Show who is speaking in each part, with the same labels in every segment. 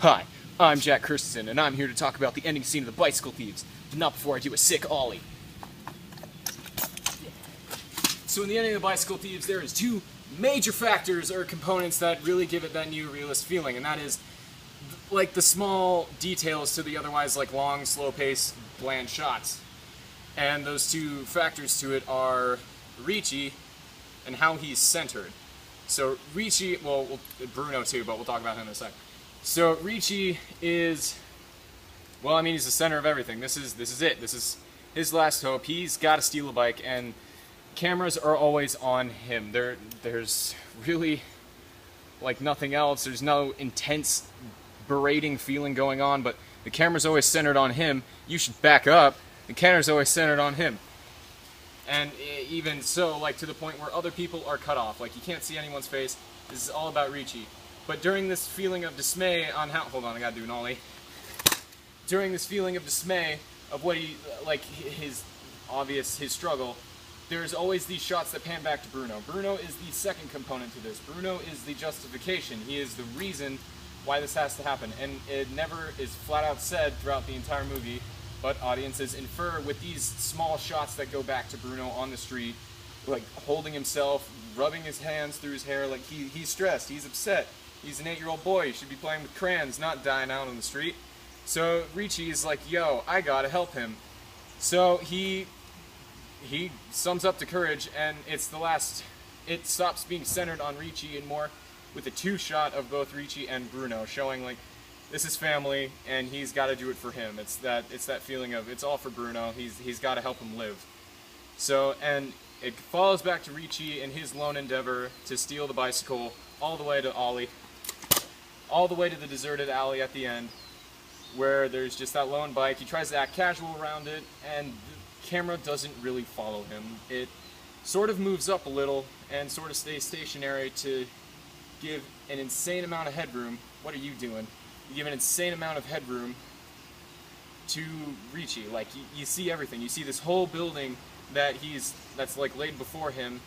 Speaker 1: Hi, I'm Jack Christensen, and I'm here to talk about the ending scene of The Bicycle Thieves, but not before I do a sick ollie. So in the ending of The Bicycle Thieves, there is two major factors or components that really give it that new realist feeling, and that is like the small details to the otherwise like long, slow-paced, bland shots. And those two factors to it are Ricci and how he's centered. So Ricci, well, Bruno too, but we'll talk about him in a sec. So Ricci is, well, I mean, he's the center of everything. This is it. This is his last hope. He's got to steal a bike, and cameras are always on him. There's really like nothing else. There's no intense berating feeling going on, but the camera's always centered on him. You should back up. The camera's always centered on him. And even so, like to the point where other people are cut off. Like you can't see anyone's face. This is all about Ricci. But during this feeling of dismay on how, hold on, I gotta do an ollie. During this feeling of dismay of what he, like his struggle, there's always these shots that pan back to Bruno. Bruno is the second component to this. Bruno is the justification. He is the reason why this has to happen. And it never is flat out said throughout the entire movie, but audiences infer with these small shots that go back to Bruno on the street, like holding himself, rubbing his hands through his hair, like he's stressed, he's upset. He's an 8-year-old boy, he should be playing with crayons, not dying out on the street. So Ricci is like, yo, I gotta help him. So he sums up to courage, and it's the last, it stops being centered on Ricci and more with a two-shot of both Ricci and Bruno, showing like, this is family, and he's gotta do it for him. It's that feeling of, it's all for Bruno, he's gotta help him live. So, and it follows back to Ricci in his lone endeavor to steal the bicycle, all the way to Ollie. All the way to the deserted alley at the end, where there's just that lone bike. He tries to act casual around it, and the camera doesn't really follow him. It sort of moves up a little, and sort of stays stationary to give an insane amount of headroom. What are you doing? You give an insane amount of headroom to Ricci. Like, you see everything. You see this whole building that's like laid before him,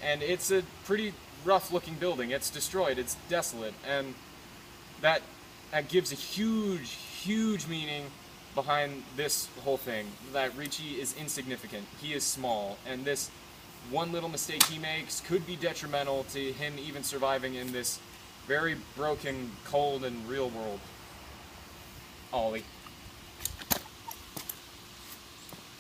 Speaker 1: and it's a pretty rough-looking building. It's destroyed. It's desolate, and that gives a huge meaning behind this whole thing, that Ricci is insignificant. He is small, and this one little mistake he makes could be detrimental to him even surviving in this very broken, cold, and real world. Ollie.